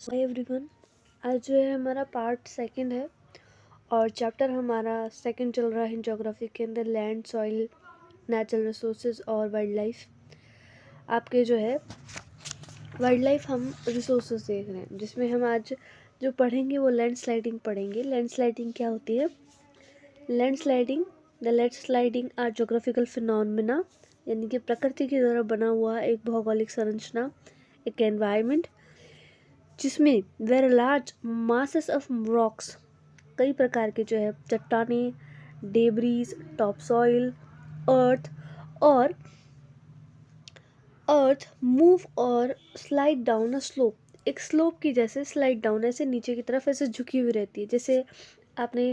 Hi everyone. आज जो है हमारा पार्ट सेकंड है और चैप्टर हमारा सेकंड चल रहा है ज्योग्राफी के अंदर लैंड, सॉइल, नेचुरल रिसोर्सेज और वाइल्ड लाइफ। आपके जो है वाइल्ड लाइफ हम रिसोर्सेज देख रहे हैं, जिसमें हम आज जो पढ़ेंगे वो लैंड स्लाइडिंग पढ़ेंगे। लैंड स्लाइडिंग क्या होती है? Land sliding land sliding are geographical phenomena, यानी कि प्रकृति की द्वारा बना हुआ एक भौगोलिक संरचना, एक एनवायरनमेंट जिसमें where large masses of rocks, कई प्रकार के जो है चट्टानें, डेब्रीज, टॉप सॉइल, अर्थ और अर्थ मूव और स्लाइड डाउन अ स्लोप, एक स्लोप की जैसे स्लाइड डाउन, ऐसे नीचे की तरफ ऐसे झुकी हुई रहती है। जैसे आपने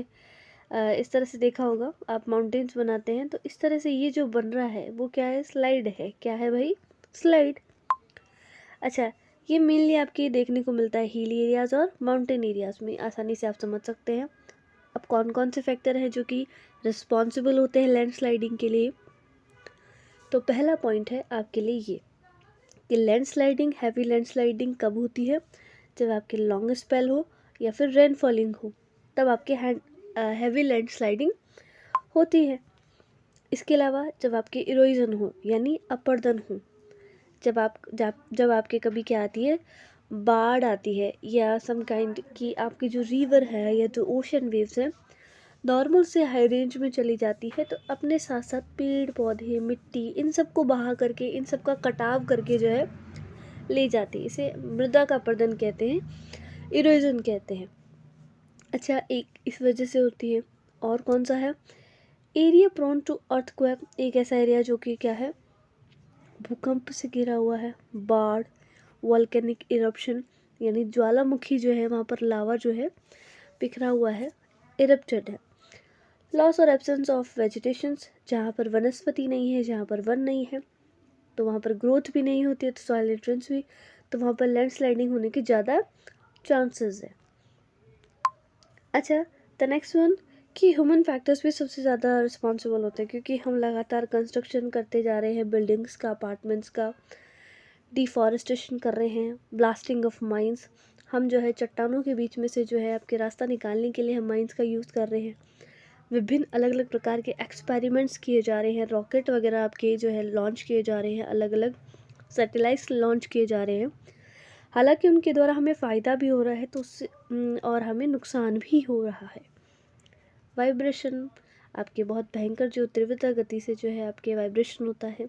इस तरह से देखा होगा, आप माउंटेन्स बनाते हैं तो इस तरह से ये जो बन रहा है वो क्या है? स्लाइड है। क्या है भाई? स्लाइड। अच्छा, ये मेनली आपके देखने को मिलता है हिली एरियाज और माउंटेन एरियाज में, आसानी से आप समझ सकते हैं। अब कौन कौन से फैक्टर हैं जो कि रिस्पॉन्सिबल होते हैं लैंड स्लाइडिंग के लिए? तो पहला पॉइंट है आपके लिए ये कि land sliding, heavy land sliding कब होती है? जब आपके लॉन्ग स्पेल हो या फिर रेन फॉलिंग हो, तब आपके हैवी लैंड स्लाइडिंग होती है। इसके अलावा जब आपके इरोजन हो यानी अपरदन हो, जब आपके कभी क्या आती है, बाढ़ आती है या सम काइंड की आपकी जो रिवर है या जो ओशन वेव्स है नॉर्मल से हाई रेंज में चली जाती है, तो अपने साथ साथ पेड़ पौधे, मिट्टी, इन सब को बहा करके, इन सब का कटाव करके जो है ले जाती है। इसे मृदा का अपरदन कहते हैं, इरोजन कहते हैं। अच्छा, एक इस वजह से होती है। और कौन सा है? एरिया प्रोन टू अर्थक्वेक, एक ऐसा एरिया जो कि क्या है, भूकंप से घिरा हुआ है। बाढ़, वॉल्केनिक इरप्शन, यानी ज्वालामुखी जो है वहाँ पर लावा जो है बिखरा हुआ है, इरप्टेड है। लॉस और एब्सेंस ऑफ वेजिटेशंस, जहाँ पर वनस्पति नहीं है, जहाँ पर वन नहीं है, तो वहाँ पर ग्रोथ भी नहीं होती है, तो सॉइल न्यूट्रिएंट्स भी, तो वहाँ पर लैंड स्लाइडिंग होने की ज़्यादा चांसेस है। अच्छा, द नेक्स्ट वन कि ह्यूमन फैक्टर्स भी सबसे ज़्यादा रिस्पॉन्सिबल होते हैं, क्योंकि हम लगातार कंस्ट्रक्शन करते जा रहे हैं, बिल्डिंग्स का, अपार्टमेंट्स का, डिफॉरेस्टेशन कर रहे हैं, ब्लास्टिंग ऑफ माइंस। हम जो है चट्टानों के बीच में से जो है आपके रास्ता निकालने के लिए हम माइंस का यूज़ कर रहे हैं। विभिन्न अलग अलग प्रकार के एक्सपेरिमेंट्स किए जा रहे हैं, रॉकेट वगैरह आपके जो है लॉन्च किए जा रहे हैं, अलग अलग सैटेलाइट्स लॉन्च किए जा रहे हैं। हालांकि उनके द्वारा हमें फ़ायदा भी हो रहा है तो उससे और हमें नुकसान भी हो रहा है। वाइब्रेशन, आपके बहुत भयंकर जो तीव्रता गति से जो है आपके वाइब्रेशन होता है।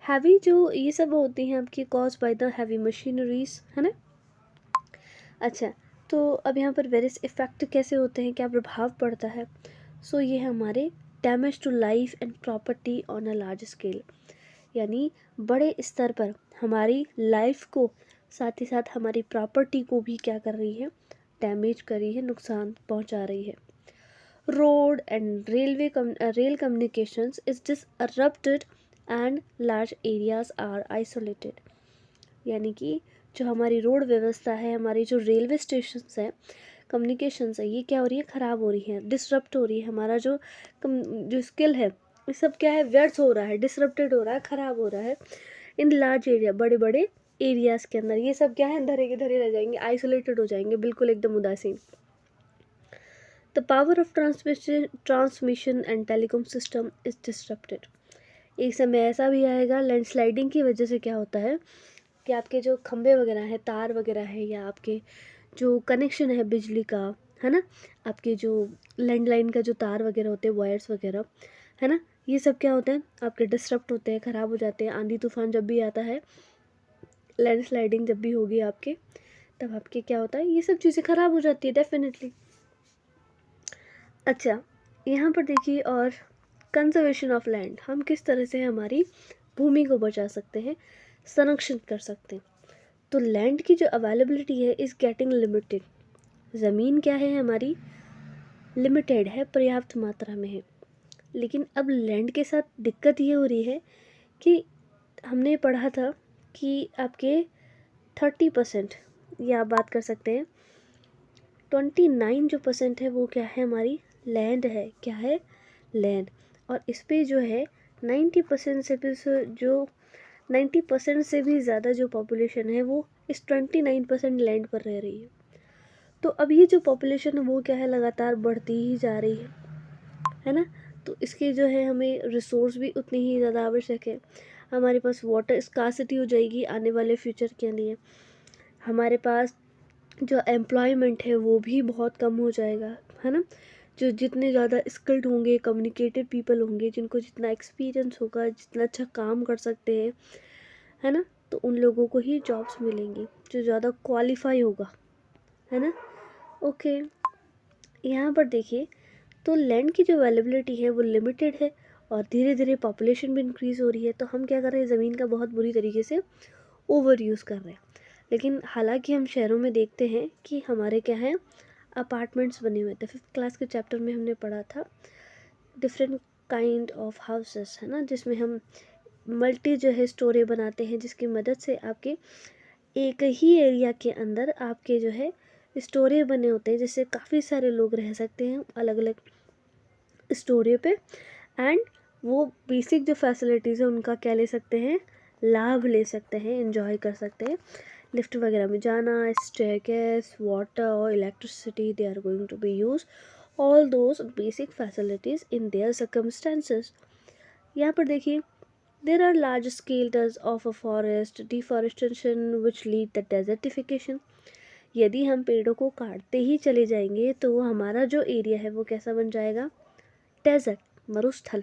हैवी, जो ये सब होती हैं आपकी cause by the heavy machineries, है ना। अच्छा, तो अब यहाँ पर वेरियस इफ़ेक्ट कैसे होते हैं, क्या प्रभाव पड़ता है? सो ये हमारे damage to life and property on a large scale, यानी बड़े स्तर पर हमारी लाइफ को, साथ ही साथ हमारी प्रॉपर्टी को भी क्या कर रही है? डैमेज कर रही है, नुकसान पहुंचा रही है। Road and rail communications is disrupted and large areas are isolated, यानी कि जो हमारी रोड व्यवस्था है, हमारी जो रेलवे स्टेशंस हैं, कम्युनिकेशंस है, ये क्या हो रही है? ख़राब हो रही है, डिसरप्ट हो रही है। हमारा जो स्किल है ये सब क्या है? व्यर्थ हो रहा है, डिसरप्टेड हो रहा है, ख़राब हो रहा है इन लार्ज एरिया, बड़े बड़े एरियाज़ के अंदर। ये सब क्या है? धरे के धरे रह जाएंगे, आइसोलेटेड हो जाएंगे, बिल्कुल एकदम उदासीन। The power of transmission and telecom system is disrupted. एक समय ऐसा भी आएगा लैंडस्लाइडिंग की वजह से क्या होता है कि आपके जो खंभे वगैरह हैं, तार वगैरह है, या आपके जो कनेक्शन है बिजली का, है ना, आपके जो लैंडलाइन का जो तार वगैरह होते हैं, वायर्स वगैरह, है ना, ये सब क्या होते हैं? आपके डिसरप्ट होते हैं, ख़राब हो जाते हैं। आंधी तूफान जब भी आता है, लैंडस्लाइडिंग जब भी होगी आपके, तब आपके क्या होता है? ये सब चीज़ें ख़राब हो जाती है डेफिनेटली। अच्छा, यहाँ पर देखिए, और कंजर्वेशन ऑफ लैंड, हम किस तरह से हमारी भूमि को बचा सकते हैं, संरक्षण कर सकते हैं। तो लैंड की जो अवेलेबिलिटी है इज़ गेटिंग लिमिटेड। ज़मीन क्या है हमारी? लिमिटेड है, पर्याप्त मात्रा में है। लेकिन अब लैंड के साथ दिक्कत ये हो रही है कि हमने पढ़ा था कि आपके 30%, या आप बात कर सकते हैं 29 जो परसेंट है वो क्या है? हमारी लैंड है। क्या है? लैंड। और इस पे जो है 90% से भी जो 90% से भी ज़्यादा जो पॉपुलेशन है वो इस 29% लैंड पर रह रही है। तो अब ये जो पॉपुलेशन है वो क्या है, लगातार बढ़ती ही जा रही है ना। तो इसके जो है हमें रिसोर्स भी उतनी ही ज़्यादा आवश्यक है। हमारे पास वाटर स्कार्सिटी हो जाएगी आने वाले फ्यूचर के लिए। हमारे पास जो एम्प्लॉयमेंट है वो भी बहुत कम हो जाएगा, है ना। जो जितने ज़्यादा स्किल्ड होंगे, कम्युनिकेटेड पीपल होंगे, जिनको जितना एक्सपीरियंस होगा, जितना अच्छा काम कर सकते हैं, है ना, तो उन लोगों को ही जॉब्स मिलेंगी, जो ज़्यादा क्वालिफाई होगा, है ना। ओके, यहाँ पर देखिए, तो लैंड की जो अवेलेबिलिटी है वो लिमिटेड है और धीरे धीरे पॉपुलेशन भी इंक्रीज़ हो रही है। तो हम क्या कर रहे हैं, ज़मीन का बहुत बुरी तरीके से ओवर यूज़ कर रहे हैं। लेकिन हालांकि हम शहरों में देखते हैं कि हमारे क्या है, अपार्टमेंट्स बने हुए थे। 5th क्लास के चैप्टर में हमने पढ़ा था डिफरेंट काइंड ऑफ हाउसेस, है ना, जिसमें हम मल्टी जो है स्टोरी बनाते हैं, जिसकी मदद से आपके एक ही एरिया के अंदर आपके जो है स्टोरी बने होते हैं, जिससे काफ़ी सारे लोग रह सकते हैं अलग अलग स्टोरी पे। एंड वो बेसिक जो फैसिलिटीज़ है उनका क्या ले सकते हैं, लाभ ले सकते हैं, एंजॉय कर सकते हैं। लिफ्ट वगैरह में जाना, स्टेयरकेस, वाटर और electricity, they are going to be use all those basic facilities in their circumstances. यहाँ पर देखिए, there are large scale of a forest deforestation which lead the desertification. यदि हम पेड़ों को काटते ही चले जाएंगे तो हमारा जो एरिया है वो कैसा बन जाएगा, डेजर्ट, मरुस्थल,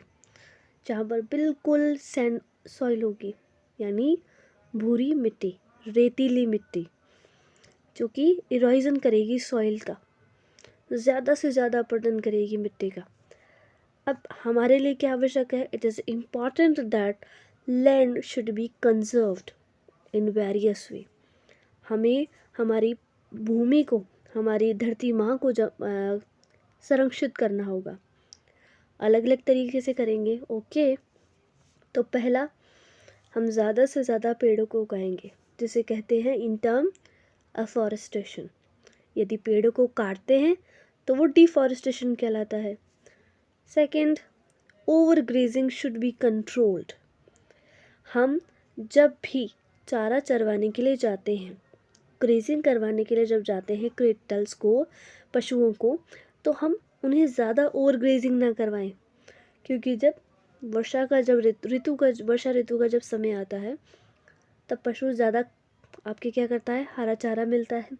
जहाँ पर बिल्कुल सैंड सॉइल होगी, यानी भूरी मिट्टी, रेतीली मिट्टी, जो कि इरोजन करेगी सॉइल का, ज़्यादा से ज़्यादा अपरदन करेगी मिट्टी का। अब हमारे लिए क्या आवश्यक है, it is important that land should be conserved in various वे। हमें हमारी भूमि को, हमारी धरती माँ को जब संरक्षित करना होगा, अलग अलग तरीके से करेंगे। ओके, तो पहला, हम ज़्यादा से ज़्यादा पेड़ों को उगाएंगे, जिसे कहते हैं इन टर्म अफॉरेस्टेशन। यदि पेड़ों को काटते हैं तो वो डिफॉरेस्टेशन कहलाता है। Second, over grazing should be controlled. हम जब भी चारा चरवाने के लिए जाते हैं, ग्रेजिंग करवाने के लिए जब जाते हैं क्रेटल्स को, पशुओं को, तो हम उन्हें ज़्यादा ओवर ग्रेजिंग ना करवाएं। क्योंकि जब वर्षा का जब वर्षा ऋतु का जब समय आता है, तब पशु ज़्यादा आपके क्या करता है, हरा चारा मिलता है।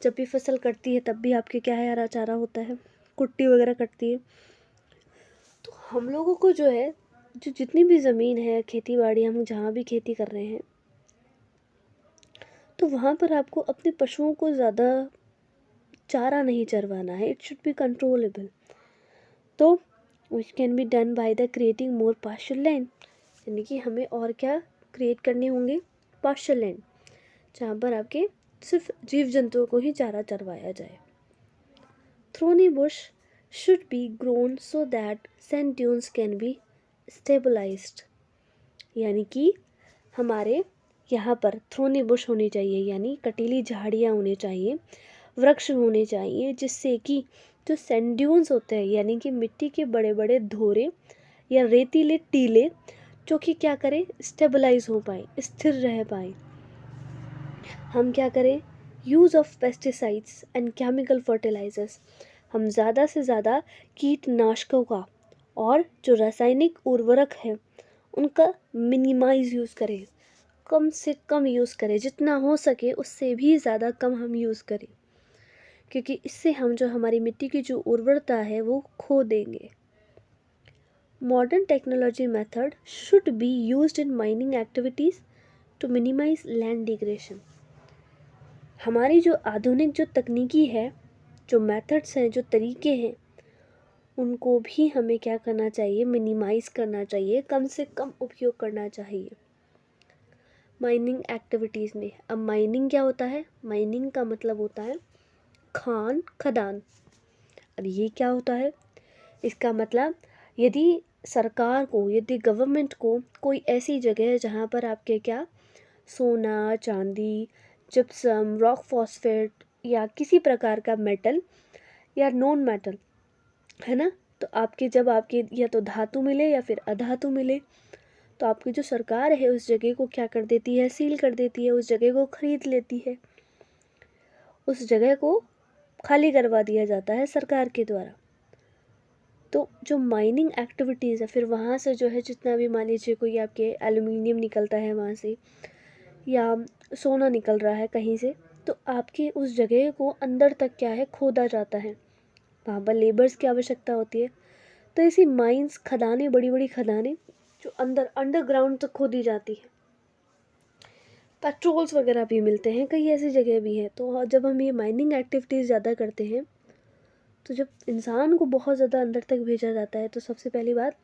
जब भी फसल कटती है तब भी आपके क्या है, हरा चारा होता है, कुट्टी वगैरह कटती है। तो हम लोगों को जो है, जो जितनी भी ज़मीन है, खेती बाड़ी, हम जहाँ भी खेती कर रहे हैं, तो वहाँ पर आपको अपने पशुओं को ज़्यादा चारा नहीं चरवाना है, इट शुड बी कंट्रोलेबल। तो which can be done by the creating more pasture land, यानी कि हमें और क्या क्रिएट करने होंगे, पास्चर लैंड, जहाँ पर आपके सिर्फ जीव जंतुओं को ही चारा चरवाया जाए। Thorny bush should be grown so that sand dunes can be stabilized, यानी कि हमारे यहाँ पर थ्रोनी बुश होनी चाहिए, यानी कटीली झाड़ियाँ होनी चाहिए, वृक्ष होने चाहिए, जिससे कि जो सैंड ड्यून्स होते हैं, यानी कि मिट्टी के बड़े बड़े धोरे या रेतीले टीले, जो कि क्या करें, स्टेबलाइज हो पाए, स्थिर रह पाए। हम क्या करें, use of pesticides and chemical fertilizers, हम ज़्यादा से ज़्यादा कीटनाशकों का और जो रासायनिक उर्वरक है उनका मिनिमाइज़ यूज़ करें, कम से कम यूज़ करें, जितना हो सके उससे भी ज़्यादा कम हम यूज़ करें, क्योंकि इससे हम जो हमारी मिट्टी की जो उर्वरता है वो खो देंगे। Modern technology method should be used in mining activities to minimize land degradation. हमारी जो आधुनिक जो तकनीकी है, जो मेथड्स हैं, जो तरीके हैं, उनको भी हमें क्या करना चाहिए, मिनिमाइज़ करना चाहिए, कम से कम उपयोग करना चाहिए माइनिंग एक्टिविटीज़ में। अब माइनिंग क्या होता है, माइनिंग का मतलब होता है खदान। अब ये क्या होता है, इसका मतलब यदि सरकार को, यदि गवर्नमेंट को कोई ऐसी जगह है जहाँ पर आपके क्या, सोना, चांदी, जिप्सम, रॉक फॉस्फेट या किसी प्रकार का मेटल या नॉन मेटल, है ना, तो आपके जब आपके या तो धातु मिले या फिर अधातु मिले, तो आपकी जो सरकार है उस जगह को क्या कर देती है, सील कर देती है, उस जगह को खरीद लेती है, उस जगह को खाली करवा दिया जाता है सरकार के द्वारा। तो जो माइनिंग एक्टिविटीज़ है, फिर वहाँ से जो है जितना भी, मान लीजिए कोई आपके एल्युमिनियम निकलता है वहाँ से, या सोना निकल रहा है कहीं से, तो आपकी उस जगह को अंदर तक क्या है, खोदा जाता है। वहाँ पर लेबर्स की आवश्यकता होती है। तो ऐसी माइंस, खदानें, बड़ी बड़ी खदानें जो अंडरग्राउंड तक खोदी जाती है। पेट्रोल्स वगैरह भी मिलते हैं, कई ऐसी जगह भी हैं। तो जब हम ये माइनिंग एक्टिविटीज़ ज़्यादा करते हैं, तो जब इंसान को बहुत ज़्यादा अंदर तक भेजा जाता है, तो सबसे पहली बात,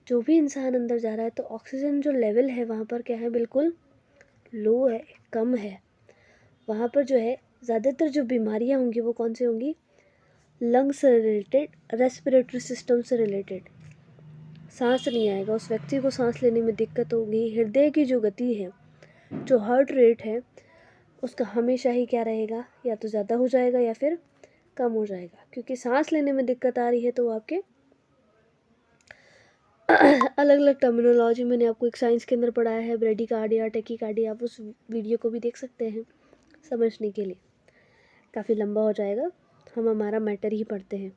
जो भी इंसान अंदर जा रहा है तो ऑक्सीजन जो लेवल है वहाँ पर क्या है, बिल्कुल लो है, कम है। वहाँ पर जो है ज़्यादातर जो बीमारियाँ होंगी वो कौन सी होंगी, लंग्स से रिलेटेड, रेस्पिरेटरी सिस्टम से रिलेटेड। सांस नहीं आएगा, उस व्यक्ति को सांस लेने में दिक्कत होगी। हृदय की जो गति है, जो हार्ट रेट है, उसका हमेशा ही क्या रहेगा, या तो ज़्यादा हो जाएगा या फिर कम हो जाएगा। क्योंकि सांस लेने में दिक्कत आ रही है तो आपके अलग अलग टर्मिनोलॉजी मैंने आपको एक साइंस के अंदर पढ़ाया है, ब्रेडिकार्डिया, टेकीकार्डिया, आप उस वीडियो को भी देख सकते हैं समझने के लिए। काफ़ी लंबा हो जाएगा, हम हमारा मैटर ही पढ़ते हैं।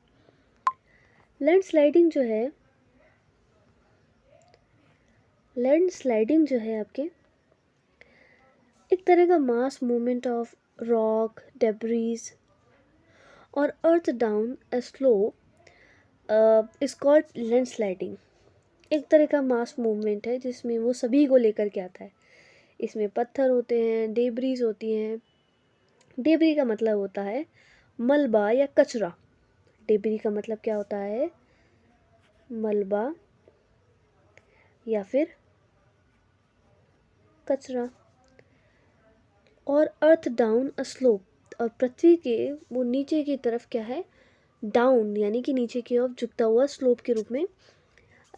लैंडस्लाइडिंग जो है आपके एक तरह का mass movement of rock, debris और earth down a slope is called landsliding. एक तरह का मास मूवमेंट है जिसमें वो सभी को लेकर के आता है। इसमें पत्थर होते हैं, डेब्रीज होती हैं। डेब्री का मतलब होता है मलबा या कचरा। डेब्री का मतलब क्या होता है, मलबा या फिर कचरा। और अर्थ डाउन अ स्लोप, और पृथ्वी के वो नीचे की तरफ क्या है, डाउन, यानी कि नीचे की ओर झुकता हुआ स्लोप के रूप में,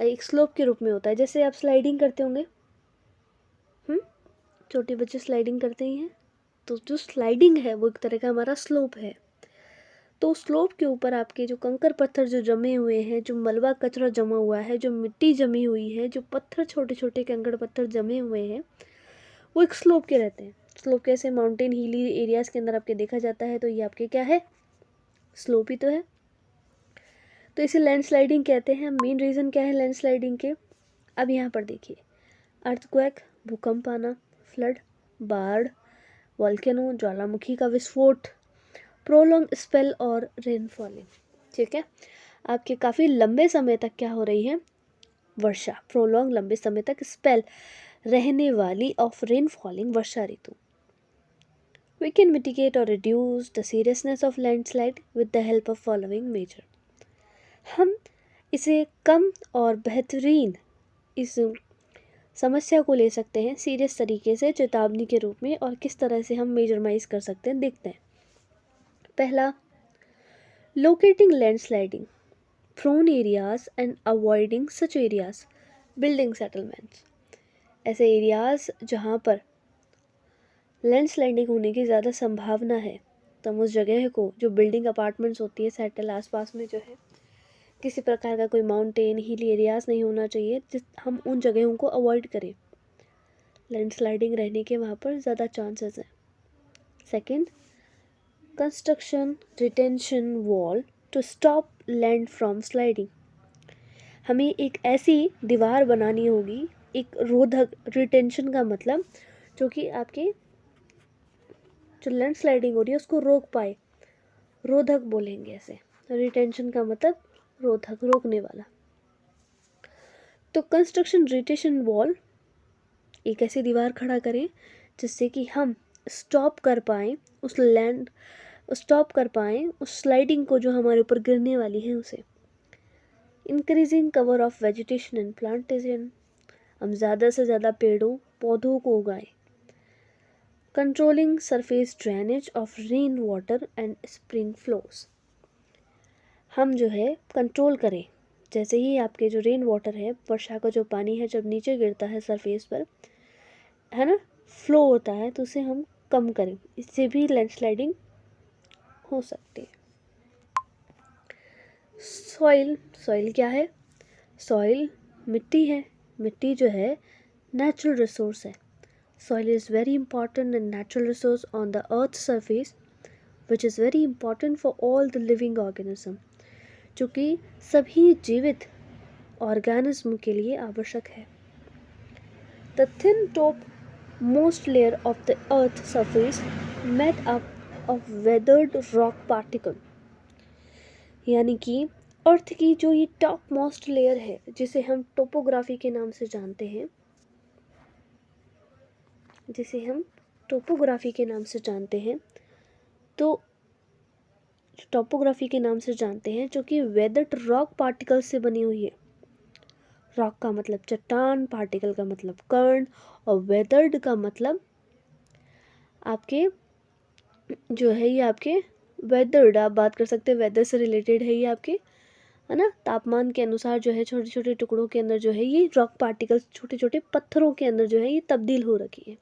एक स्लोप के रूप में होता है। जैसे आप स्लाइडिंग करते होंगे, छोटे बच्चे स्लाइडिंग करते ही हैं, तो जो स्लाइडिंग है वो एक तरह का हमारा स्लोप है। तो स्लोप के ऊपर आपके जो कंकर पत्थर जो जमे हुए हैं, जो मलबा कचरा जमा हुआ है, जो मिट्टी जमी हुई है, जो पत्थर, छोटे छोटे कंकड़ पत्थर जमे हुए हैं, वो एक स्लोप के रहते हैं। स्लोप कैसे, माउंटेन हिली एरियाज़ के अंदर आपके देखा जाता है, तो ये आपके क्या है, स्लोप ही तो है। तो इसे लैंडस्लाइडिंग कहते हैं। मेन रीज़न क्या है लैंडस्लाइडिंग के, अब यहाँ पर देखिए, अर्थक्वेक, भूकंप आना, फ्लड, बाढ़, वॉल्केनो, ज्वालामुखी का विस्फोट, प्रोलॉन्ग स्पेल और रेनफॉलिंग। ठीक है, आपके काफ़ी लंबे समय तक क्या हो रही है, वर्षा। प्रोलॉन्ग, लंबे समय तक, स्पेल, रहने वाली, ऑफ रेनफॉलिंग, वर्षा ऋतु। We can mitigate or reduce the seriousness of landslide with the help of following measure. हम इसे कम और बेहतरीन इस समस्या को ले सकते हैं सीरियस तरीके से, चेतावनी के रूप में, और किस तरह से हम मेजरमाइज कर सकते हैं, देखते हैं। पहला, locating landsliding prone areas and avoiding such areas, building settlements. ऐसे एरियाज जहाँ पर लैंडस्लाइडिंग होने की ज़्यादा संभावना है, तो हम उस जगह को, जो बिल्डिंग अपार्टमेंट्स होती है सेटल आसपास में, जो है किसी प्रकार का कोई माउंटेन हिली एरियाज नहीं होना चाहिए, हम उन जगहों को अवॉइड करें। लैंडस्लाइडिंग रहने के वहाँ पर ज़्यादा चांसेस हैं। Second, construction retention wall to stop land from sliding. हमें एक ऐसी दीवार बनानी होगी, एक रोधक, रिटेंशन का मतलब जो कि आपके जो लैंडस्लाइडिंग हो रही है उसको रोक पाए, रोधक बोलेंगे ऐसे। रिटेंशन का मतलब रोधक, रोकने वाला। तो कंस्ट्रक्शन रिटेंशन वॉल, एक ऐसी दीवार खड़ा करें जिससे कि हम स्टॉप कर पाएँ उस स्लाइडिंग को जो हमारे ऊपर गिरने वाली है उसे। Increasing cover of vegetation and plantation, हम ज़्यादा से ज़्यादा पेड़ों पौधों को उगाएं। Controlling surface drainage of rain water and spring flows, हम जो है कंट्रोल करें। जैसे ही आपके जो रेन वाटर है, वर्षा का जो पानी है, जब नीचे गिरता है सरफेस पर, है ना, फ्लो होता है, तो उसे हम कम करें। इससे भी लैंडस्लाइडिंग हो सकती है। सॉइल क्या है, सॉइल मिट्टी है, मिट्टी जो है नेचुरल रिसोर्स है। Soil is very important and natural resource on the earth surface which is very important for all the living organism, जो कि सभी जीवित ऑर्गेनिज्म के लिए आवश्यक है। The thin top most layer of the earth surface made up of weathered rock particle, यानी कि अर्थ की जो ये टॉप मोस्ट लेयर है जिसे हम टोपोग्राफी के नाम से जानते हैं, तो टोपोग्राफी के नाम से जानते हैं, जो कि वेदर्ड रॉक पार्टिकल से बनी हुई है। रॉक का मतलब चट्टान, पार्टिकल का मतलब कण, और वेदर्ड का मतलब आपके जो है ये आपके वेदर्ड, आप बात कर सकते हैं वेदर से रिलेटेड है ये आपके, है ना। तापमान के अनुसार जो है छोटे छोटे टुकड़ों के अंदर जो है ये रॉक पार्टिकल्स छोटे छोटे पत्थरों के अंदर जो है ये तब्दील हो रखी है।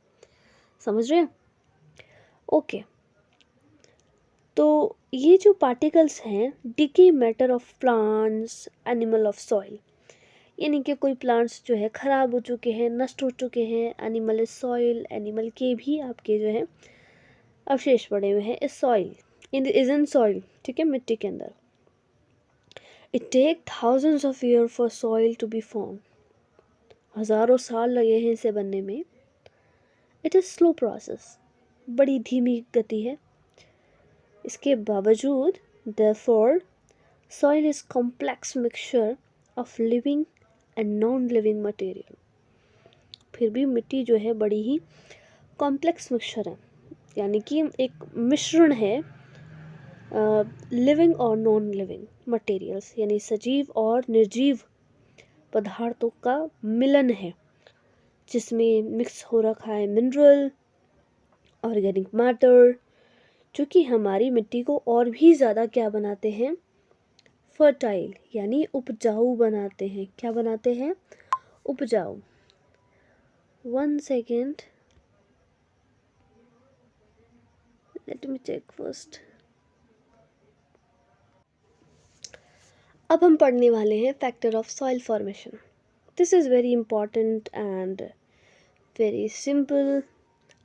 समझ रहे हैं? ओके, तो ये जो पार्टिकल्स हैं decay matter of plants animal of soil, यानी कि कोई प्लांट्स जो है ख़राब हो चुके हैं, नष्ट हो चुके हैं, एनिमल इज सॉइल, एनिमल के भी आपके जो है अवशेष पड़े हुए हैं इस सॉइल, इज इन सॉइल, ठीक है, मिट्टी के अंदर। It take thousands of year for soil to be form, हज़ारों साल लगे हैं इसे बनने में। इट इज़ स्लो प्रोसेस, बड़ी धीमी गति है। इसके बावजूद therefore soil is complex mixture of living and non living material, फिर भी मिट्टी जो है बड़ी ही कॉम्प्लेक्स मिक्सचर है, यानी कि एक मिश्रण है लिविंग और नॉन लिविंग मटेरियल्स, यानी सजीव और निर्जीव पदार्थों का मिलन है, जिसमें मिक्स हो रखा है मिनरल, ऑर्गेनिक मैटर, जो कि हमारी मिट्टी को और भी ज़्यादा क्या बनाते हैं, फर्टाइल, यानी उपजाऊ बनाते हैं। क्या बनाते हैं? उपजाऊ। 1 second, let me check first. अब हम पढ़ने वाले हैं factor of soil formation. This is very important and very simple.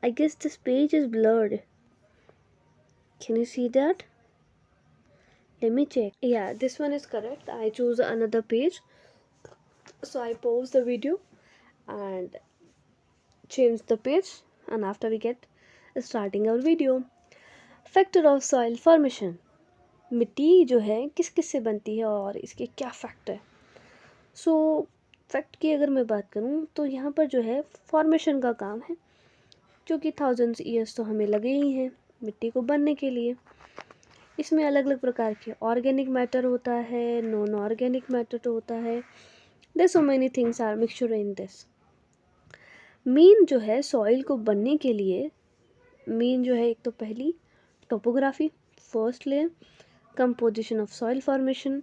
I guess this page is blurred. Can you see that? Let me check. Yeah, this one is correct. I choose another page. So I pause the video and change the page, and after we get starting our video. Factor of soil formation. मिट्टी जो है किस किस से बनती है और इसके क्या फैक्ट है। सो फैक्ट की अगर मैं बात करूँ तो यहाँ पर जो है फॉर्मेशन का काम है, जो कि थाउजेंड्स ईयर्स तो हमें लगे ही हैं मिट्टी को बनने के लिए। इसमें अलग अलग प्रकार के ऑर्गेनिक मैटर होता है, नॉन ऑर्गेनिक मैटर होता है। There so many things are mixture in this. Main जो है सॉइल को बनने के लिए, मेन जो है एक तो पहली topography, first layer, composition of soil formation,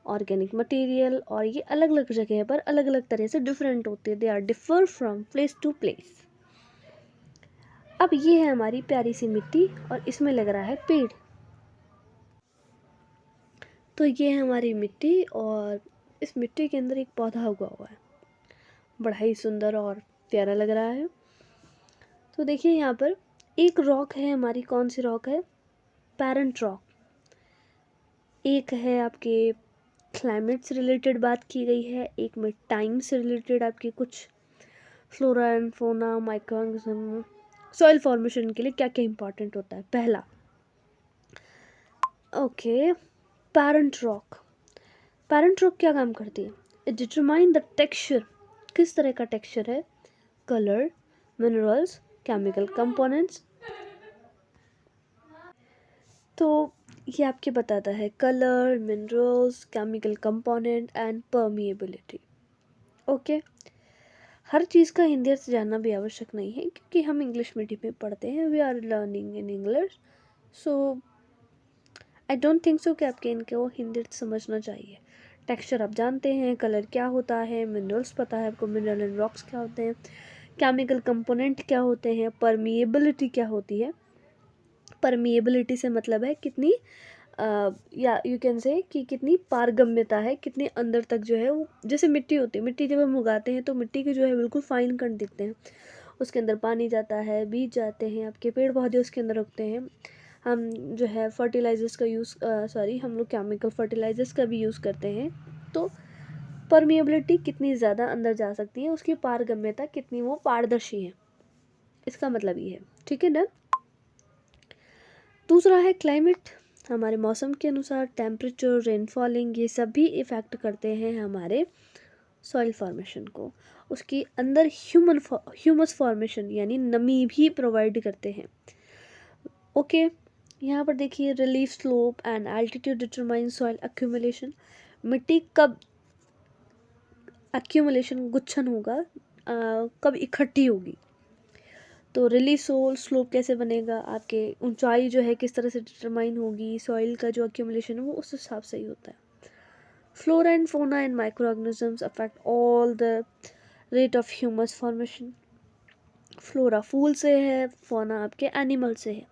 organic material, और ये अलग अलग जगह पर अलग अलग तरह से डिफरेंट होते हैं। They are differ from place to place. अब ये है हमारी प्यारी सी मिट्टी और इसमें लग रहा है पेड़। तो ये है हमारी मिट्टी और इस मिट्टी के अंदर एक पौधा उगा हुआ है, बड़ा ही सुंदर और प्यारा लग रहा है। तो देखिए यहाँ पर एक रॉक है हमारी, कौन सी रॉक है? Parent rock. एक है आपके क्लाइमेट से रिलेटेड बात की गई है, एक में टाइम से रिलेटेड आपके कुछ flora and fauna, microorganism, soil formation के लिए क्या क्या इंपॉर्टेंट होता है। पहला, okay, parent rock. Parent rock क्या काम करती है? इट डिटरमाइन द टेक्सचर, किस तरह का टेक्सचर है, कलर, मिनरल्स, केमिकल कंपोनेंट्स। तो ये आपके बताता है colour, minerals, chemical component and permeability. Okay, हर चीज़ का हिंदी से जानना भी आवश्यक नहीं है, क्योंकि हम इंग्लिश मीडियम में पढ़ते हैं, we are learning in English. So I don't think so कि आपके इनको हिंदी समझना चाहिए। टेक्सचर आप जानते हैं, कलर क्या होता है, मिनरल्स पता है आपको, मिनरल एंड रॉक्स क्या होते हैं, केमिकल कंपोनेंट क्या होते हैं, परमिएबिलिटी क्या होती है। परमिएबिलिटी से मतलब है कितनी या यू कैन से कि कितनी पारगम्यता है, कितनी अंदर तक जो है वो, जैसे मिट्टी होती है, मिट्टी जब हम उगाते हैं तो मिट्टी के जो है बिल्कुल फाइन कण दिखते हैं, उसके अंदर पानी जाता है, बीज जाते हैं, आपके पेड़ पौधे उसके अंदर उगते हैं। हम जो है फर्टिलाइजर्स का यूज़ हम लोग केमिकल फर्टिलाइजर्स का भी यूज़ करते हैं, तो परमिएबिलिटी कितनी ज़्यादा अंदर जा सकती है, उसकी पारगम्यता कितनी वो पारदर्शी है, इसका मतलब ये है। ठीक है ना। दूसरा है क्लाइमेट, हमारे मौसम के अनुसार टेम्परेचर, रेनफॉलिंग, ये सब भी इफ़ेक्ट करते हैं हमारे सॉइल फॉर्मेशन को। उसके अंदर ह्यूमस फॉर्मेशन यानी नमी भी प्रोवाइड करते हैं। ओके, यहाँ पर देखिए relief slope and altitude determine soil accumulation. मिट्टी कब एक्यूमुलेशन गुच्छन होगा, कब इकट्ठी होगी, तो रिलीफ स्लोप कैसे बनेगा, आपके ऊंचाई जो है किस तरह से डिटरमाइन होगी, सॉइल का जो एक्यूमुलेशन है वो उस हिसाब से ही होता है। Flora and fauna and micro organisms affect all the rate of humus formation. Flora फूल से है, फोना आपके एनिमल से है,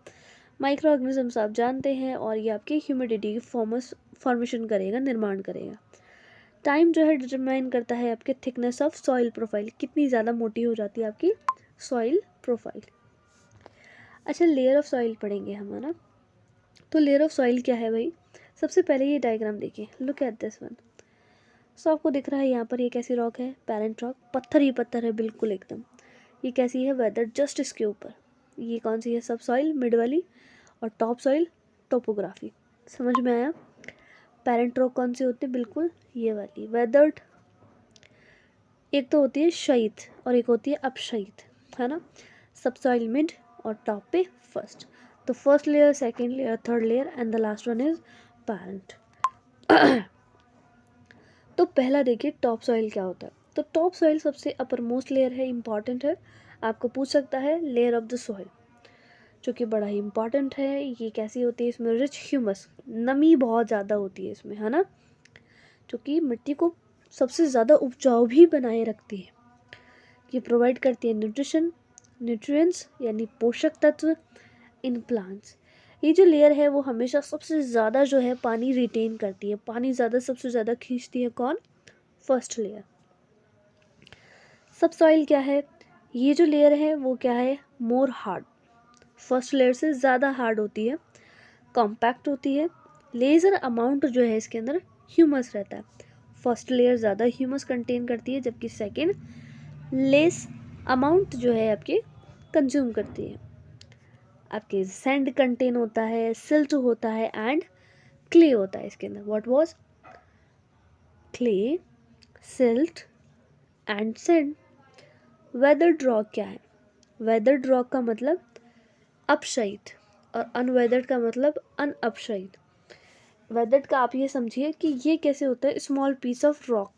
माइक्रो ऑर्गेनिजम्स आप जानते हैं, और ये आपके ह्यूमिडिटी की फॉर्मेशन करेगा, निर्माण करेगा। टाइम जो है डिटरमाइन करता है आपके थिकनेस ऑफ सॉइल प्रोफाइल, कितनी ज़्यादा मोटी हो जाती है आपकी सॉइल प्रोफाइल। अच्छा, लेयर ऑफ सॉइल पढ़ेंगे हम, है ना। तो लेयर ऑफ सॉइल क्या है भाई, सबसे पहले ये डायग्राम देखिए, लुक एट दिस वन। सो आपको दिख रहा है यहाँ पर ये कैसी रॉक है, पेरेंट रॉक, पत्थर ही पत्थर है बिल्कुल एकदम। ये कैसी है, वेदर जस्ट इसके ऊपर। ये कौन सी है, सब सॉइल मिड वाली, और टॉप सॉइल टोपोग्राफी। समझ में आया। पेरेंट रॉक कौन सी होती है, बिल्कुल ये वाली वेदर्ड। एक तो होती है शहीद और एक होती है अपशहीद, है ना। सब सॉइल मिड और टॉप पे फर्स्ट। तो first layer, second layer, third layer and the last one is parent. तो पहला देखिए टॉप सॉइल क्या होता है। तो टॉप सॉइल सबसे अपर मोस्ट लेयर है, इंपॉर्टेंट है, आपको पूछ सकता है लेयर ऑफ द सॉइल, जो कि बड़ा ही इंपॉर्टेंट है। ये कैसी होती है, इसमें रिच ह्यूमस, नमी बहुत ज़्यादा होती है इसमें, है ना, जो कि मिट्टी को सबसे ज़्यादा उपजाऊ भी बनाए रखती है। ये प्रोवाइड करती है न्यूट्रिएंट्स यानी पोषक तत्व इन प्लांट्स। ये जो लेयर है वो हमेशा सबसे ज़्यादा जो है पानी रिटेन करती है, पानी ज़्यादा सबसे ज़्यादा खींचती है, कौन, फर्स्ट लेयर। सब सॉइल क्या है, ये जो लेयर है वो क्या है, मोर हार्ड, फर्स्ट लेयर से ज़्यादा हार्ड होती है, कॉम्पैक्ट होती है, लेज़र अमाउंट जो है इसके अंदर ह्यूमस रहता है। फर्स्ट लेयर ज़्यादा ह्यूमस कंटेन करती है, जबकि सेकेंड लेस अमाउंट जो है आपके कंज्यूम करती है। आपके सैंड कंटेन होता है, सिल्ट होता है एंड क्ले होता है इसके अंदर। What was, clay, silt and sand. Weathered rock क्या है, वेदर्ड रॉक का मतलब अपशहीद, और अनवेदर्ड का मतलब अनअपशहीद। वेदर्ड का आप ये समझिए कि ये कैसे होता है, स्मॉल पीस ऑफ रॉक,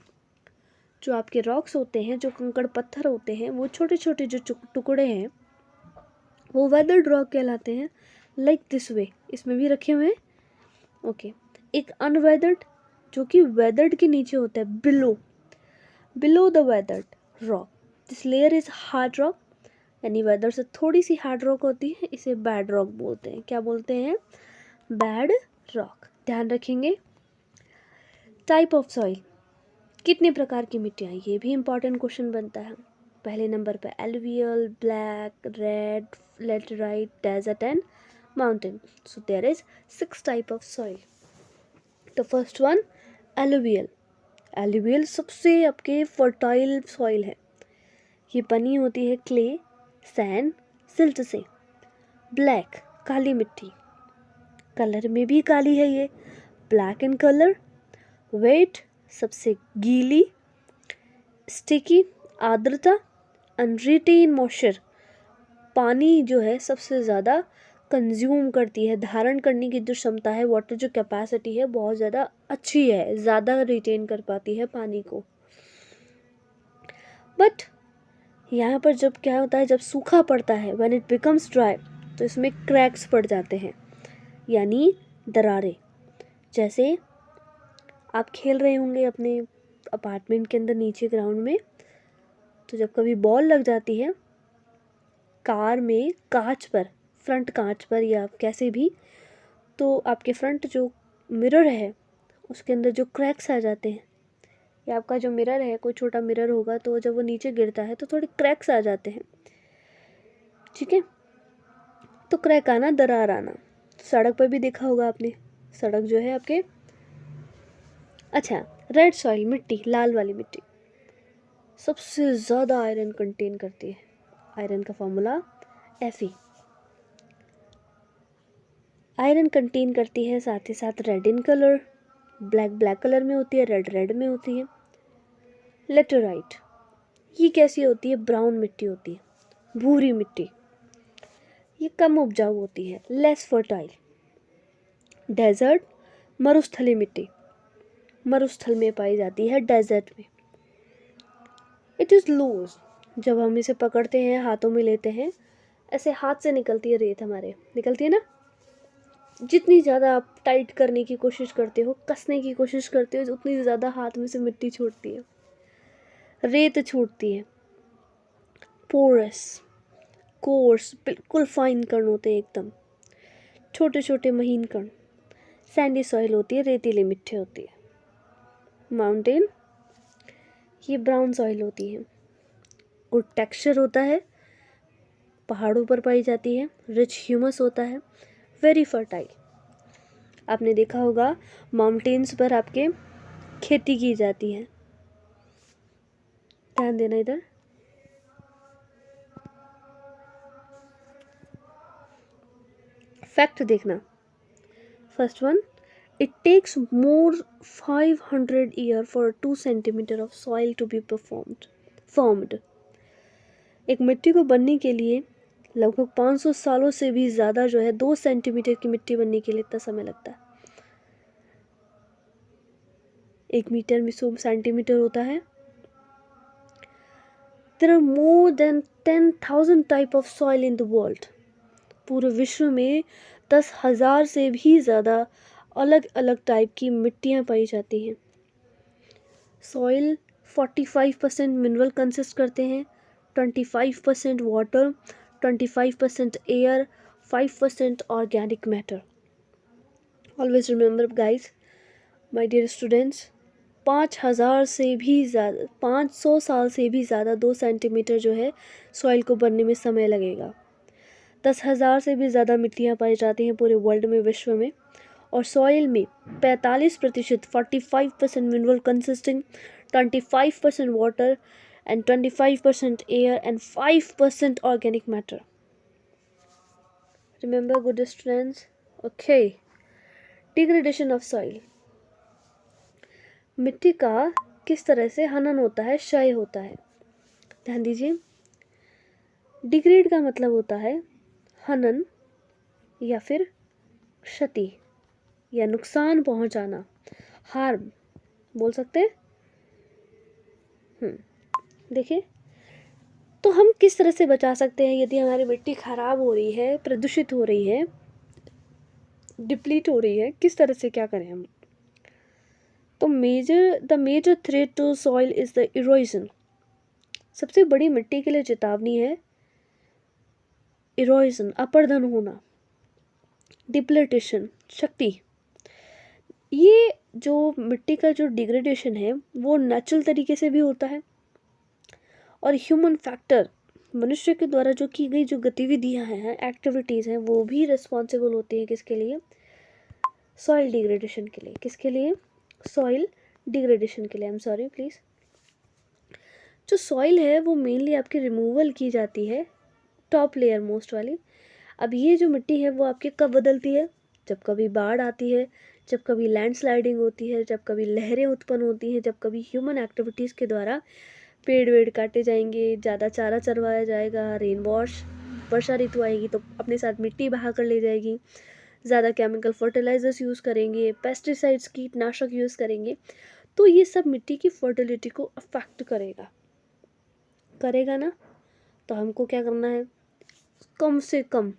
जो आपके रॉक्स होते हैं, जो कंकड़ पत्थर होते हैं, वो छोटे छोटे जो टुकड़े हैं वो वेदर्ड रॉक कहलाते हैं। लाइक दिस वे, इसमें भी रखे हुए हैं। ओके, एक अनवेदर्ड जो कि वेदर्ड के नीचे होता है, below the weathered rock, this layer is hard rock, यानी वेदर से थोड़ी सी हार्ड रॉक होती है, इसे बैड रॉक बोलते हैं। क्या बोलते हैं, बैड रॉक। ध्यान रखेंगे। टाइप ऑफ सॉइल, कितने प्रकार की मिट्टियाँ, ये भी इंपॉर्टेंट क्वेश्चन बनता है। पहले नंबर पे alluvial, black, red, laterite, desert and mountain. So there is 6 type of soil. The first one alluvial. Alluvial सबसे आपके फर्टाइल सॉइल है, ये बनी होती है क्ले, सैंड, सिल्ट से। ब्लैक, काली मिट्टी, कलर में भी काली है ये, ब्लैक इन कलर। वेट, सबसे गीली, स्टिकी, आर्द्रता, अनरिटेन मॉइस्चर, पानी जो है सबसे ज़्यादा कंज्यूम करती है, धारण करने की जो क्षमता है, वाटर जो कैपेसिटी है बहुत ज़्यादा अच्छी है, ज़्यादा रिटेन कर पाती है पानी को। बट यहाँ पर जब क्या होता है, जब सूखा पड़ता है, व्हेन इट बिकम्स ड्राई, तो इसमें क्रैक्स पड़ जाते हैं, यानी दरारें। जैसे आप खेल रहे होंगे अपने अपार्टमेंट के अंदर नीचे ग्राउंड में, तो जब कभी बॉल लग जाती है कार में कांच पर, फ्रंट कांच पर या कैसे भी, तो आपके फ्रंट जो मिरर है उसके अंदर जो क्रैक्स आ जाते हैं, या आपका जो मिरर है, कोई छोटा मिरर होगा तो जब वो नीचे गिरता है तो थोड़े क्रैक्स आ जाते हैं, ठीक है। तो क्रैक आना, दरार आना, सड़क पर भी देखा होगा आपने। सड़क जो है आपके, अच्छा, रेड सॉइल, मिट्टी, लाल वाली मिट्टी सबसे ज़्यादा आयरन कंटेन करती है। आयरन का फॉर्मूला Fe। आयरन कंटेन करती है, साथ ही साथ red in colour, black black colour में होती है, रेड रेड में होती है। लेटराइट, ये कैसी होती है? ब्राउन मिट्टी होती है, भूरी मिट्टी, ये कम उपजाऊ होती है, लेस फर्टाइल। डेजर्ट, मरुस्थली मिट्टी, मरुस्थल में पाई जाती है, डेजर्ट में। इट इज़ लूज, जब हम इसे पकड़ते हैं, हाथों में लेते हैं, ऐसे हाथ से निकलती है रेत, हमारे निकलती है ना। जितनी ज़्यादा आप टाइट करने की कोशिश करते हो, कसने की कोशिश करते हो, उतनी ज़्यादा हाथ में से मिट्टी छूटती है, रेत छूटती है। पोरस, कोर्स, बिल्कुल फाइन कण होते हैं, एकदम छोटे छोटे महीन कण। सैंडी सॉइल होती है, रेतीली मिट्टी होती है। माउंटेन, ये ब्राउन सॉइल होती है, गुड टेक्सचर होता है, पहाड़ों पर पाई जाती है, रिच ह्यूमस होता है, वेरी फर्टाइल। आपने देखा होगा माउंटेन्स पर आपके खेती की जाती है, ध्यान देना इधर। फैक्ट देखना, first one, it takes more 500 year for 2 centimetre of soil to be formed. एक मिट्टी को बनने के लिए लगभग 500 सालों से भी ज़्यादा जो है 2 सेंटीमीटर की मिट्टी बनने के लिए इतना समय लगता है। 1 मीटर में 100 सेंटीमीटर होता है। There are more than 10,000 type of soil in the world. पूरे विश्व में 10,000 से भी ज़्यादा अलग अलग टाइप की मिट्टियाँ पाई जाती हैं। सॉइल 45% मिनरल कंसिस्ट करते हैं, 25% water, 25% air, 5% organic matter. Always remember guys, my dear students, 5,000 से भी ज़्यादा, 500 साल से भी ज़्यादा 2 सेंटीमीटर जो है सॉइल को बनने में समय लगेगा। 10,000 से भी ज़्यादा मिट्टियाँ पाई जाती हैं पूरे वर्ल्ड में, विश्व में। और सॉइल में 45%, 45% mineral consisting, 25% water and 25% air and 5% organic matter. Remember good students, okay. Degradation of soil, मिट्टी का किस तरह से हनन होता है, क्षय होता है, ध्यान दीजिए। डिग्रेड का मतलब होता है हनन या फिर क्षति या नुकसान पहुंचाना, हार्म बोल सकते हैं। देखिए, तो हम किस तरह से बचा सकते हैं यदि हमारी मिट्टी खराब हो रही है, प्रदूषित हो रही है, डिप्लीट हो रही है, किस तरह से क्या करें हम? तो the major threat to soil is the erosion. सबसे बड़ी मिट्टी के लिए चेतावनी है इरोजन, अपर्दन होना, डिप्लेटेशन, शक्ति। ये जो मिट्टी का जो डिग्रेडेशन है वो नेचुरल तरीके से भी होता है, और ह्यूमन फैक्टर, मनुष्य के द्वारा जो की गई जो गतिविधियां हैं, एक्टिविटीज़ हैं, वो भी रिस्पॉन्सिबल होती हैं किसके लिए? सॉइल डिग्रेडेशन के लिए। किसके लिए? सॉइल डिग्रेडेशन के लिए। I am sorry please. जो सॉइल है वो मेनली आपकी रिमूवल की जाती है, टॉप लेयर मोस्ट वाली। अब ये जो मिट्टी है वो आपकी कब बदलती है? जब कभी बाढ़ आती है, जब कभी लैंडस्लाइडिंग होती है, जब कभी लहरें उत्पन्न होती हैं, जब कभी ह्यूमन एक्टिविटीज़ के द्वारा पेड़ वेड़ काटे जाएंगे, ज़्यादा चारा चरवाया जाएगा, रेन वॉश, वर्षा ऋतु आएगी तो अपने साथ मिट्टी बहा कर ले जाएगी, ज़्यादा केमिकल फर्टिलाइजर्स यूज़ करेंगे, पेस्टिसाइड्स, कीटनाशक यूज़ करेंगे, तो ये सब मिट्टी की फर्टिलिटी को अफेक्ट करेगा ना। तो हमको क्या करना है? कम से कम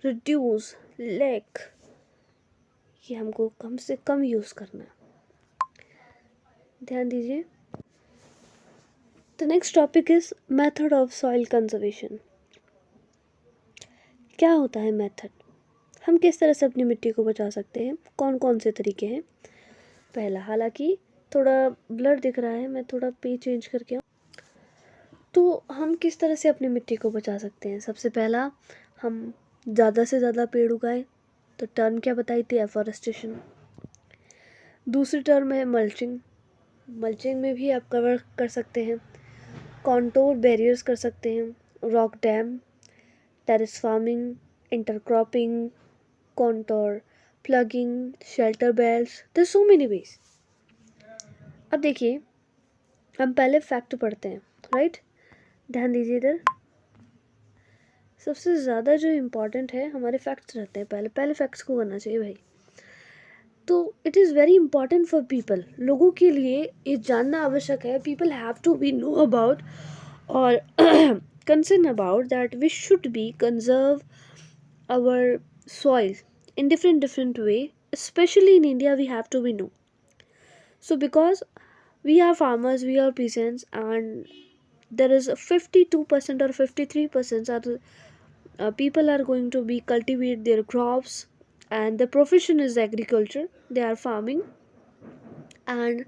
रिड्यूस, लेक, ये हमको कम से कम यूज़ करना है, ध्यान दीजिए। The next topic is method of soil conservation. क्या होता है मेथड? हम किस तरह से अपनी मिट्टी को बचा सकते हैं, कौन कौन से तरीके हैं। पहला, हालांकि थोड़ा ब्लर दिख रहा है, मैं थोड़ा पेज चेंज करके आऊँ। तो हम किस तरह से अपनी मिट्टी को बचा सकते हैं। सबसे पहला, हम ज़्यादा से ज़्यादा पेड़ उगाएं। तो टर्म क्या बताई थी, एफॉरेस्टेशन। दूसरी टर्म है मल्चिंग। मल्चिंग में भी आप कवर कर सकते हैं, कॉन्टोर बैरियर्स कर सकते हैं, rock dam, terrace farming, intercropping, contour ploughing, shelter belts, there so many ways. अब देखिए, हम पहले फैक्ट पढ़ते हैं, राइट। ध्यान दीजिए इधर। सबसे ज़्यादा जो इम्पोर्टेंट है हमारे फैक्ट्स रहते हैं, पहले पहले फैक्ट्स को करना चाहिए भाई। तो it is very important for people, लोगों के लिए ये जानना आवश्यक है। People have to be know about और concern about that we should be conserve our soil in different way, especially in India we have to be know. So because we are farmers, we are peasants, and there is 52% or 53% are people are going to be cultivate their crops, and the profession is agriculture, they are farming, and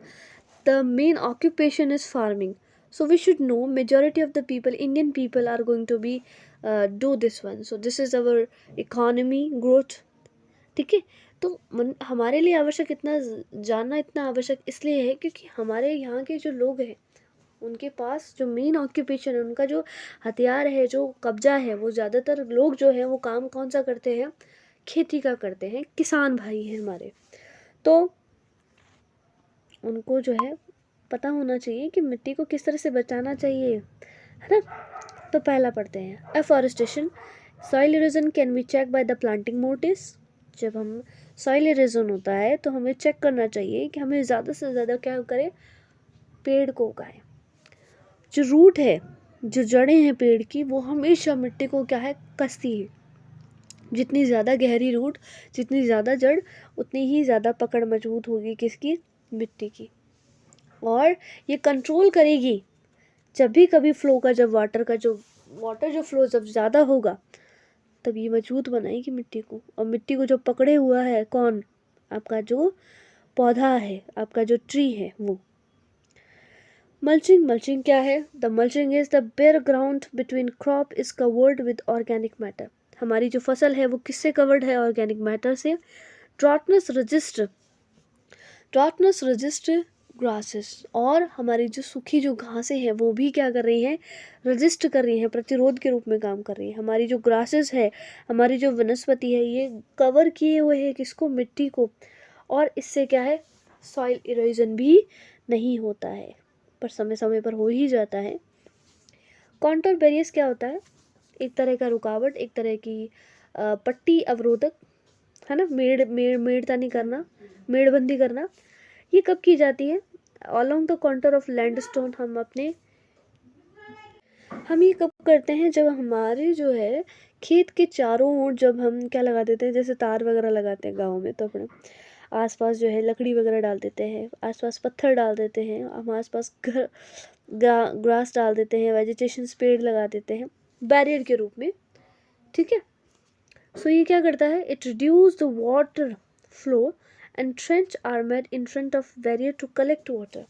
the main occupation is farming. So we should know majority of the people, Indian people, are going to be do this one. So this is our economy growth. ठीक है। तो हमारे लिए आवश्यक इतना जानना इतना आवश्यक इसलिए है क्योंकि हमारे यहाँ के जो लोग हैं उनके पास जो मेन ऑक्यूपेशन है, उनका जो हथियार है, जो कब्जा है, वो ज़्यादातर लोग जो है वो काम कौन सा करते हैं, खेती का करते हैं। किसान भाई हैं हमारे, तो उनको जो है पता होना चाहिए कि मिट्टी को किस तरह से बचाना चाहिए, है ना। तो पहला पढ़ते हैं, afforestation. Soil erosion can be check by the planting more trees. जब हम सॉइल इरोजन होता है तो हमें चेक करना चाहिए कि हमें ज़्यादा से ज़्यादा क्या करें, पेड़ को उगाएं। जो रूट है, जो जड़ें हैं पेड़ की, वो हमेशा मिट्टी को क्या है, कसती है। जितनी ज़्यादा गहरी रूट, जितनी ज़्यादा जड़, उतनी ही ज़्यादा पकड़ मजबूत होगी किसकी, मिट्टी की। और ये कंट्रोल करेगी जब भी कभी फ्लो का, जब वाटर जो फ्लो जब ज़्यादा होगा तब ये मजबूत बनाएगी मिट्टी को। और मिट्टी को जो पकड़े हुआ है कौन, आपका जो पौधा है, आपका जो ट्री है वो। मल्चिंग क्या है, the mulching is the bare ground between crop is covered with organic matter. हमारी जो फसल है वो किससे कवर्ड है, ऑर्गेनिक मैटर से। ड्राउटनेस रजिस्ट ग्रासेस, और हमारी जो सूखी जो घासें हैं वो भी क्या कर रही हैं, रजिस्ट कर रही हैं, प्रतिरोध के रूप में काम कर रही है। हमारी जो ग्रासेस है, हमारी जो वनस्पति है, ये कवर किए हुए है किसको, मिट्टी को। और इससे क्या है, सॉइल इरोजन भी नहीं होता है, पर समय समय पर हो ही जाता है। कॉन्टोर बैरियर्स क्या होता है, एक तरह का रुकावट, एक तरह की पट्टी अवरोधक, है ना। मेड़तानी करना, मेड़बंदी करना। ये कब की जाती है, along the contour of Lansdowne. हम ये कब करते हैं, जब हमारे जो है खेत के चारों ओर जब हम क्या लगा देते हैं, जैसे तार वगैरह लगाते हैं गाँव में, तो अपने आसपास जो है लकड़ी वगैरह डाल देते हैं, आसपास पत्थर डाल देते हैं, हम आसपास ग्रास डाल देते हैं, वेजिटेशन पेड़ लगा देते हैं बैरियर के रूप में, ठीक है। सो ये क्या करता है, it reduce the water flow and trench are made in front of barrier to collect water,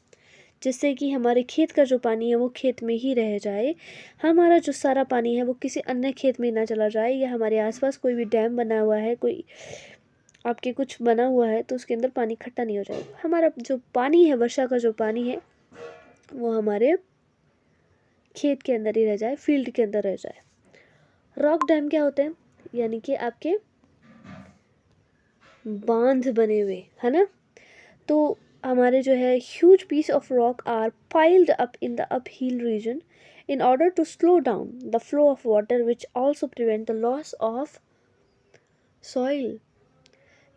जिससे कि हमारे खेत का जो पानी है वो खेत में ही रह जाए। हमारा जो सारा पानी है वो किसी अन्य खेत में ना चला जाए, या हमारे आसपास कोई भी डैम बना हुआ है, कोई आपके कुछ बना हुआ है तो उसके अंदर पानी इकट्ठा नहीं हो जाएगा। हमारा जो पानी है, वर्षा का जो पानी है, वो हमारे खेत के अंदर ही रह जाए, फील्ड के अंदर रह जाए। रॉक डैम क्या होते हैं, यानी कि आपके बांध बने हुए, है ना। तो हमारे जो है huge piece of rock are piled up in the uphill region in order to slow down the flow of water, which also prevent the loss of soil.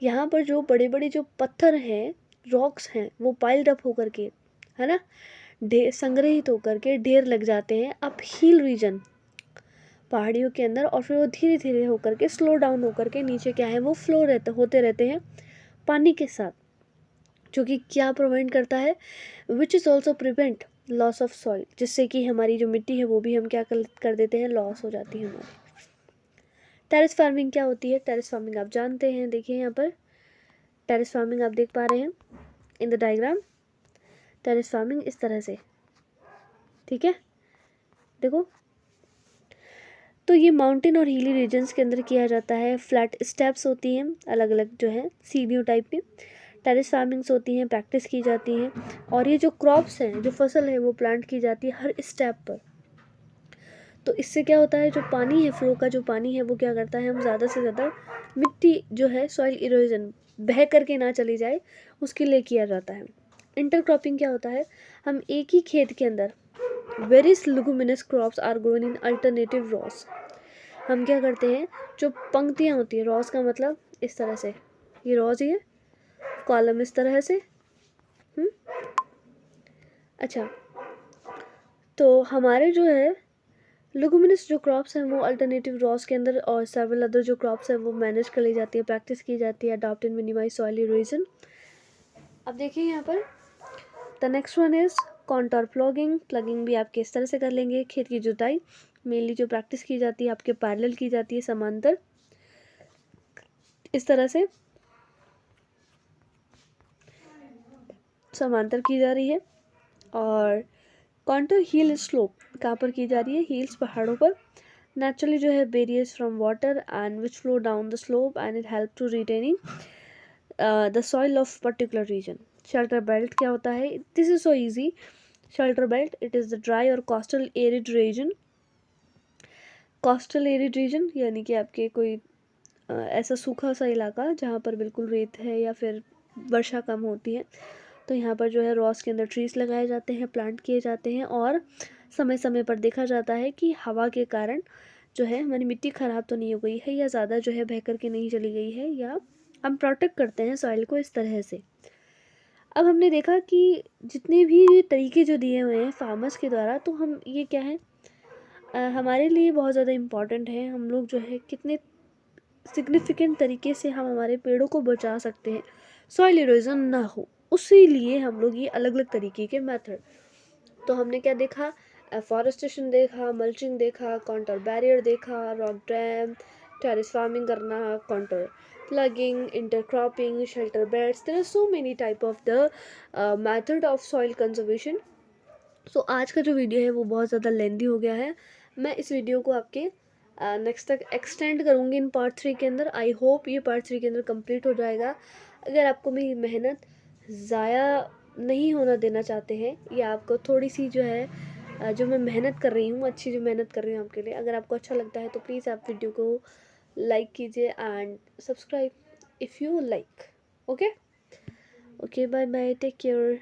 यहाँ पर जो बड़े बड़े जो पत्थर हैं, रॉक्स हैं, वो पाइल्ड अप होकर के, है ना, ढेर संग्रहित होकर के ढेर लग जाते हैं अपहिल रीजन, पहाड़ियों के अंदर, और फिर वो धीरे धीरे होकर के स्लो डाउन होकर के नीचे क्या है, वो फ्लो होते रहते हैं पानी के साथ, जो कि क्या प्रिवेंट करता है, which is also prevent loss of soil, जिससे कि हमारी जो मिट्टी है वो भी हम क्या कर देते हैं, लॉस हो जाती है हमारी, टेरेस फार्मिंग क्या होती है? टेरेस फार्मिंग आप जानते हैं, देखिए यहाँ पर टेरेस फार्मिंग आप देख पा रहे हैं in the diagram. Terrace farming इस तरह से, ठीक है, देखो। तो ये माउंटेन और हिली रीजन्स के अंदर किया जाता है। फ्लैट स्टेप्स होती हैं अलग अलग जो है सीढ़ियों टाइप में। टेरेस फार्मिंग्स होती हैं, प्रैक्टिस की जाती हैं। और ये जो क्रॉप्स हैं, जो फसल है, वो प्लांट की जाती है हर स्टेप पर। तो इससे क्या होता है, जो पानी है, फ्लो का जो पानी है, वो क्या करता है, हम ज़्यादा से ज़्यादा मिट्टी जो है सॉइल इरोजन बह करके ना चली जाए, उसके लिए किया जाता है। इंटरक्रॉपिंग क्या होता है, हम एक ही खेत के अंदर various leguminous crops are grown in alternative rows. हम क्या करते हैं, जो पंक्तियाँ होती हैं, रॉस का मतलब इस तरह से, ये रॉस ही है, कॉलम इस तरह से। अच्छा, तो हमारे जो है लेगुमिनस जो क्रॉप्स हैं वो अल्टरनेटिव रॉस के अंदर, और सेवरल अदर जो क्रॉप्स हैं वो मैनेज कर ली जाती है, प्रैक्टिस की जाती है, adopt and minimise soil erosion. अब देखिए यहाँ पर the next one is contour ploughing. Ploughing भी आप किस तरह से कर लेंगे, खेत की जुताई मेनली जो प्रैक्टिस की जाती है आपके पैरेलल की जाती है, समांतर इस तरह से समांतर की जा रही है। और कॉन्टोर हिल स्लोप कहाँ पर की जा रही है, हिल्स पहाड़ों पर। नेचुरली जो है barriers from water and which flow down the slope and it help to retaining the soil of particular region. Shelter belt क्या होता है, this is so easy. Shelter belt it is the dry और coastal arid region. Coastal arid region यानी कि आपके कोई ऐसा सूखा सा इलाका जहाँ पर बिल्कुल रेत है या फिर वर्षा कम होती है। तो यहाँ पर जो है रॉस के अंदर ट्रीज लगाए जाते हैं, प्लांट किए जाते हैं, और समय समय पर देखा जाता है कि हवा के कारण जो है हमारी मिट्टी ख़राब तो नहीं हो गई है, या ज़्यादा जो है बह कर के नहीं चली गई है, या हम प्रोटेक्ट करते हैं सॉइल को इस तरह से। अब हमने देखा कि जितने भी तरीके जो दिए हुए हैं फार्मर्स के द्वारा, तो हम ये क्या है, हमारे लिए बहुत ज़्यादा इम्पॉर्टेंट है। हम लोग जो है कितने सिग्निफिकेंट तरीके से हम हमारे पेड़ों को बचा सकते हैं, सॉइल इरोजन ना हो, उसी लिए हम लोग ये अलग अलग तरीके के मेथड। तो हमने क्या देखा, फॉरेस्टेशन देखा, मल्चिंग देखा, काउंटर बैरियर देखा, रॉक डैम, टेरेस फार्मिंग करना, counter plugging, intercropping, shelter beds, there are so many type of the method of soil conservation. So आज का जो वीडियो है वो बहुत ज़्यादा लेंदी हो गया है। मैं इस वीडियो को आपके नेक्स्ट तक एक्सटेंड करूँगी इन पार्ट 3 के अंदर। आई होप ये पार्ट 3 के अंदर कंप्लीट हो जाएगा। अगर आपको मेरी मेहनत ज़ाया नहीं होना देना चाहते हैं, या आपको थोड़ी सी जो है जो मैं मेहनत कर रही हूँ, अच्छी जो मेहनत कर रही हूँ आपके लिए, अगर आपको अच्छा लगता है तो प्लीज़ आप वीडियो को लाइक कीजिए and subscribe if you like. Okay, okay, bye bye, take care.